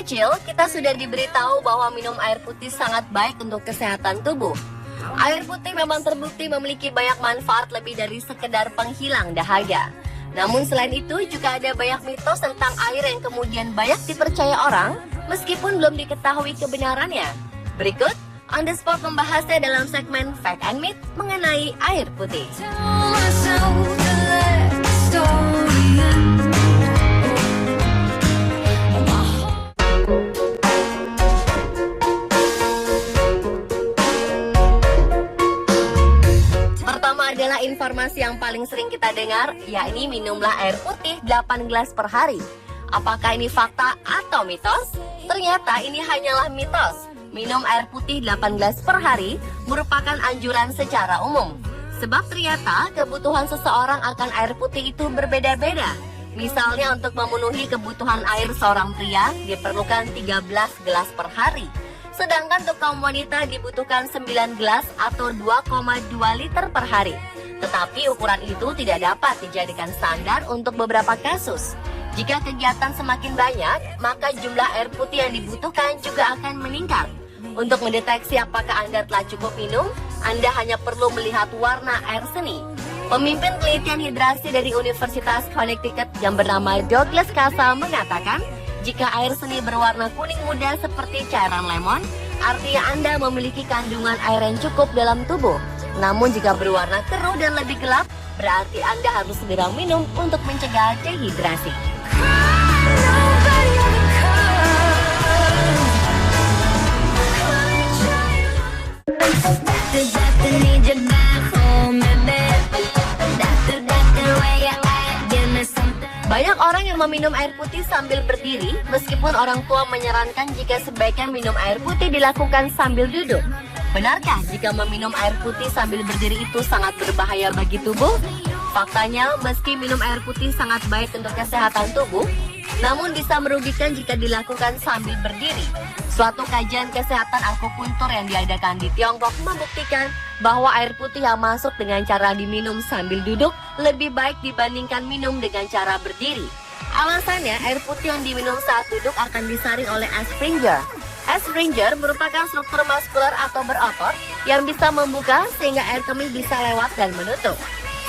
kecil, kita sudah diberitahu bahwa minum air putih sangat baik untuk kesehatan tubuh. Air putih memang terbukti memiliki banyak manfaat lebih dari sekedar penghilang dahaga. Namun selain itu juga ada banyak mitos tentang air yang kemudian banyak dipercaya orang meskipun belum diketahui kebenarannya. Berikut, On The Spot membahasnya dalam segmen Fact and Myth mengenai air putih. Adalah informasi yang paling sering kita dengar, yakni minumlah air putih 8 gelas per hari. Apakah ini fakta atau mitos? Ternyata ini hanyalah mitos. Minum air putih 8 gelas per hari merupakan anjuran secara umum. Sebab ternyata kebutuhan seseorang akan air putih itu berbeda-beda. Misalnya untuk memenuhi kebutuhan air seorang pria diperlukan 13 gelas per hari. Sedangkan untuk kaum wanita dibutuhkan 9 gelas atau 2,2 liter per hari. Tetapi ukuran itu tidak dapat dijadikan standar untuk beberapa kasus. Jika kegiatan semakin banyak, maka jumlah air putih yang dibutuhkan juga akan meningkat. Untuk mendeteksi apakah Anda telah cukup minum, Anda hanya perlu melihat warna air seni. Pemimpin penelitian hidrasi dari Universitas Connecticut yang bernama Douglas Casa mengatakan, jika air seni berwarna kuning muda seperti cairan lemon, artinya Anda memiliki kandungan air yang cukup dalam tubuh. Namun jika berwarna keruh dan lebih gelap, berarti Anda harus segera minum untuk mencegah dehidrasi. Banyak orang yang meminum air putih sambil berdiri, meskipun orang tua menyarankan jika sebaiknya minum air putih dilakukan sambil duduk. Benarkah jika meminum air putih sambil berdiri itu sangat berbahaya bagi tubuh? Faktanya, meski minum air putih sangat baik untuk kesehatan tubuh, namun bisa merugikan jika dilakukan sambil berdiri. Suatu kajian kesehatan akupuntur yang diadakan di Tiongkok membuktikan bahwa air putih yang masuk dengan cara diminum sambil duduk lebih baik dibandingkan minum dengan cara berdiri. Alasannya, air putih yang diminum saat duduk akan disaring oleh Asperger. Asperger merupakan struktur muskular atau berotot yang bisa membuka sehingga air kemih bisa lewat dan menutup.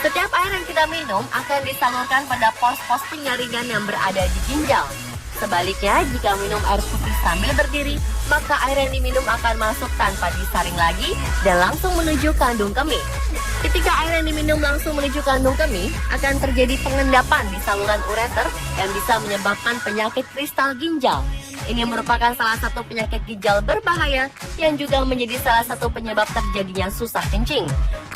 Setiap air yang kita minum akan disalurkan pada pos-pos penyaringan yang berada di ginjal. Sebaliknya, jika minum air putih sambil berdiri, maka air yang diminum akan masuk tanpa disaring lagi dan langsung menuju kandung kemih. Ketika air yang diminum langsung menuju kandung kemih, akan terjadi pengendapan di saluran ureter yang bisa menyebabkan penyakit kristal ginjal. Ini merupakan salah satu penyakit ginjal berbahaya yang juga menjadi salah satu penyebab terjadinya susah kencing.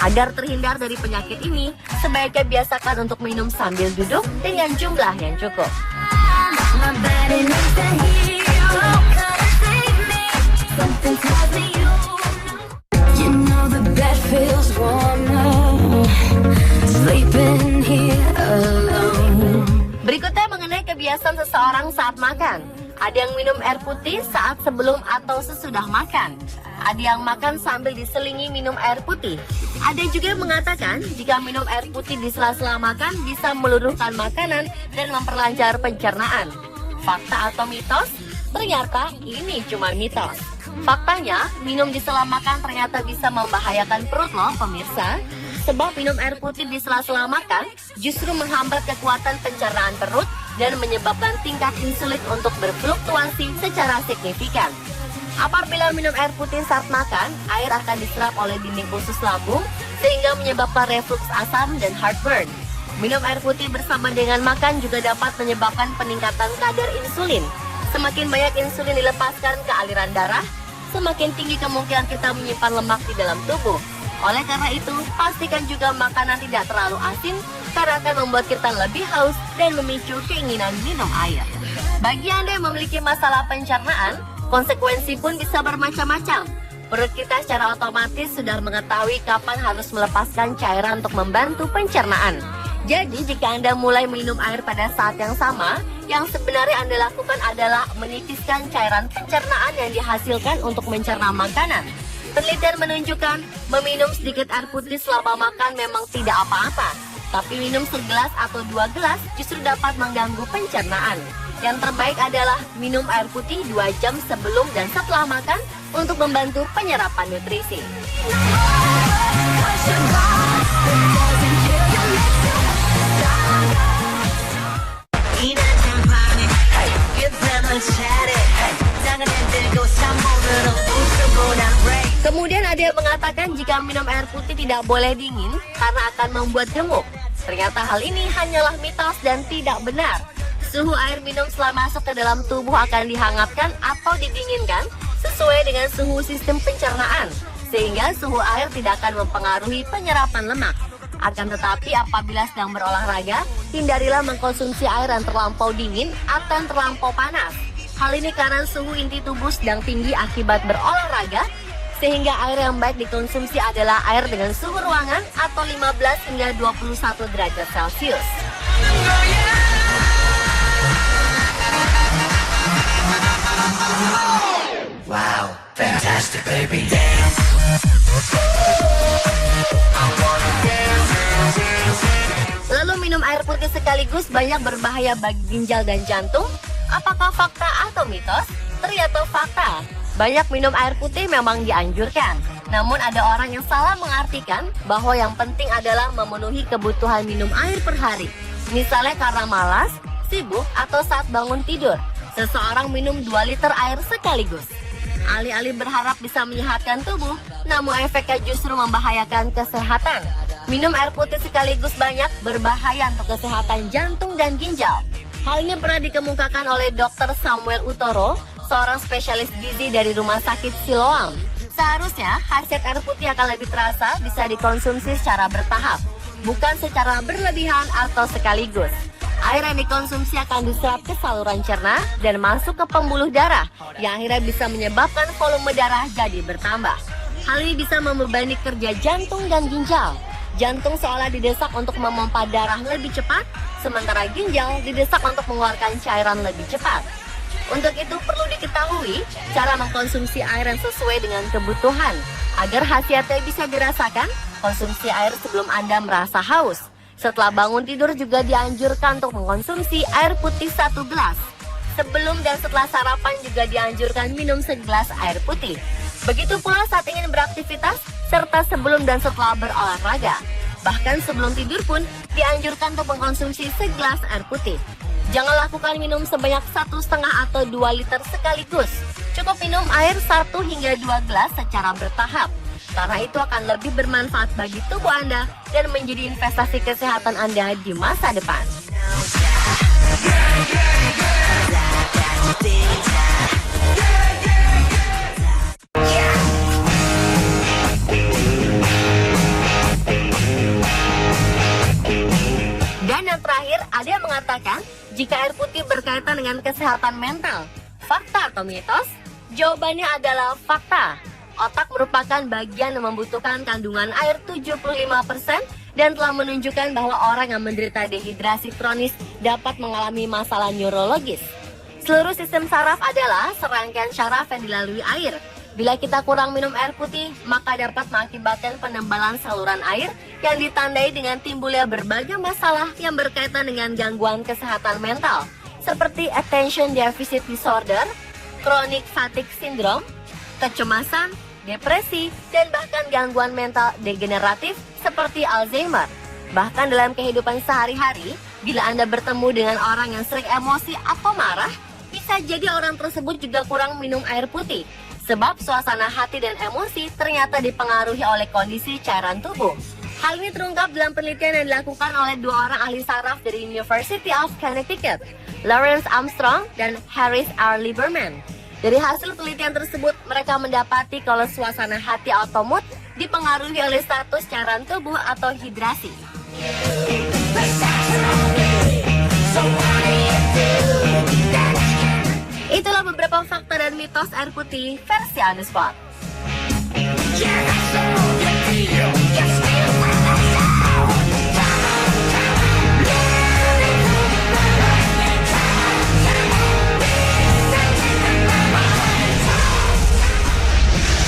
Agar terhindar dari penyakit ini, sebaiknya biasakan untuk minum sambil duduk dengan jumlah yang cukup. Berikutnya mengenai kebiasaan seseorang saat makan. Ada yang minum air putih saat sebelum atau sesudah makan. Ada yang makan sambil diselingi minum air putih. Ada juga yang mengatakan jika minum air putih di sela-sela makan bisa meluruhkan makanan dan memperlancar pencernaan. Fakta atau mitos? Ternyata ini cuma mitos. Faktanya, minum di sela makan ternyata bisa membahayakan perut loh pemirsa. Sebab minum air putih di sela-sela makan justru menghambat kekuatan pencernaan perut dan menyebabkan tingkat insulin untuk berfluktuasi secara signifikan. Apabila minum air putih saat makan, air akan diserap oleh dinding usus lambung sehingga menyebabkan refluks asam dan heartburn. Minum air putih bersama dengan makan juga dapat menyebabkan peningkatan kadar insulin. Semakin banyak insulin dilepaskan ke aliran darah, semakin tinggi kemungkinan kita menyimpan lemak di dalam tubuh. Oleh karena itu, pastikan juga makanan tidak terlalu asin karena akan membuat kita lebih haus dan memicu keinginan minum air. Bagi Anda yang memiliki masalah pencernaan, konsekuensi pun bisa bermacam-macam. Perut kita secara otomatis sudah mengetahui kapan harus melepaskan cairan untuk membantu pencernaan. Jadi jika Anda mulai minum air pada saat yang sama, yang sebenarnya Anda lakukan adalah menipiskan cairan pencernaan yang dihasilkan untuk mencerna makanan. Penelitian menunjukkan meminum sedikit air putih selama makan memang tidak apa-apa. Tapi minum segelas atau 2 gelas justru dapat mengganggu pencernaan. Yang terbaik adalah minum air putih 2 jam sebelum dan setelah makan untuk membantu penyerapan nutrisi. Kemudian ada yang mengatakan jika minum air putih tidak boleh dingin karena akan membuat gemuk. Ternyata hal ini hanyalah mitos dan tidak benar. Suhu air minum setelah masuk ke dalam tubuh akan dihangatkan atau didinginkan sesuai dengan suhu sistem pencernaan, sehingga suhu air tidak akan mempengaruhi penyerapan lemak. Akan tetapi apabila sedang berolahraga, hindarilah mengkonsumsi air yang terlampau dingin atau yang terlampau panas. Hal ini karena suhu inti tubuh sedang tinggi akibat berolahraga, sehingga air yang baik dikonsumsi adalah air dengan suhu ruangan atau 15 hingga 21 derajat Celcius. Wow, fantastic baby dance. Lalu minum air putih sekaligus banyak berbahaya bagi ginjal dan jantung. Apakah fakta atau mitos? Ternyata fakta. Banyak minum air putih memang dianjurkan. Namun ada orang yang salah mengartikan bahwa yang penting adalah memenuhi kebutuhan minum air per hari. Misalnya karena malas, sibuk, atau saat bangun tidur, seseorang minum 2 liter air sekaligus. Alih-alih berharap bisa menyehatkan tubuh, namun efeknya justru membahayakan kesehatan. Minum air putih sekaligus banyak berbahaya untuk kesehatan jantung dan ginjal. Hal ini pernah dikemukakan oleh Dr. Samuel Utoro, seorang spesialis gizi dari Rumah Sakit Siloam. Seharusnya khasiat air putih akan lebih terasa bisa dikonsumsi secara bertahap, bukan secara berlebihan atau sekaligus. Air yang dikonsumsi akan diserap ke saluran cerna dan masuk ke pembuluh darah, yang akhirnya bisa menyebabkan volume darah jadi bertambah. Hal ini bisa membebani kerja jantung dan ginjal. Jantung seolah didesak untuk memompa darah lebih cepat, sementara ginjal didesak untuk mengeluarkan cairan lebih cepat. Untuk itu perlu diketahui cara mengkonsumsi air yang sesuai dengan kebutuhan. Agar khasiatnya bisa dirasakan, konsumsi air sebelum Anda merasa haus. Setelah bangun tidur juga dianjurkan untuk mengkonsumsi air putih 1 gelas. Sebelum dan setelah sarapan juga dianjurkan minum segelas air putih. Begitu pula saat ingin beraktivitas, serta sebelum dan setelah berolahraga. Bahkan sebelum tidur pun dianjurkan untuk mengkonsumsi segelas air putih. Jangan lakukan minum sebanyak 1,5 atau 2 liter sekaligus. Cukup minum air 1 hingga 2 gelas secara bertahap. Karena itu akan lebih bermanfaat bagi tubuh Anda dan menjadi investasi kesehatan Anda di masa depan. Dan yang terakhir, ada yang mengatakan jika air putih berkaitan dengan kesehatan mental. Fakta atau mitos? Jawabannya adalah fakta. Otak merupakan bagian yang membutuhkan kandungan air 75% dan telah menunjukkan bahwa orang yang menderita dehidrasi kronis dapat mengalami masalah neurologis. Seluruh sistem saraf adalah serangkaian syaraf yang dilalui air. Bila kita kurang minum air putih, maka dapat mengakibatkan penebalan saluran air yang ditandai dengan timbulnya berbagai masalah yang berkaitan dengan gangguan kesehatan mental, seperti attention deficit disorder, chronic fatigue syndrome, kecemasan, depresi, dan bahkan gangguan mental degeneratif seperti Alzheimer. Bahkan dalam kehidupan sehari-hari, bila Anda bertemu dengan orang yang sering emosi atau marah, bisa jadi orang tersebut juga kurang minum air putih. Sebab suasana hati dan emosi ternyata dipengaruhi oleh kondisi cairan tubuh. Hal ini terungkap dalam penelitian yang dilakukan oleh 2 orang ahli saraf dari University of Connecticut, Lawrence Armstrong dan Harris R. Lieberman. Dari hasil penelitian tersebut, mereka mendapati kalau suasana hati atau mood dipengaruhi oleh status cairan tubuh atau hidrasi. Itulah beberapa fakta dan mitos air putih versi On The Spot.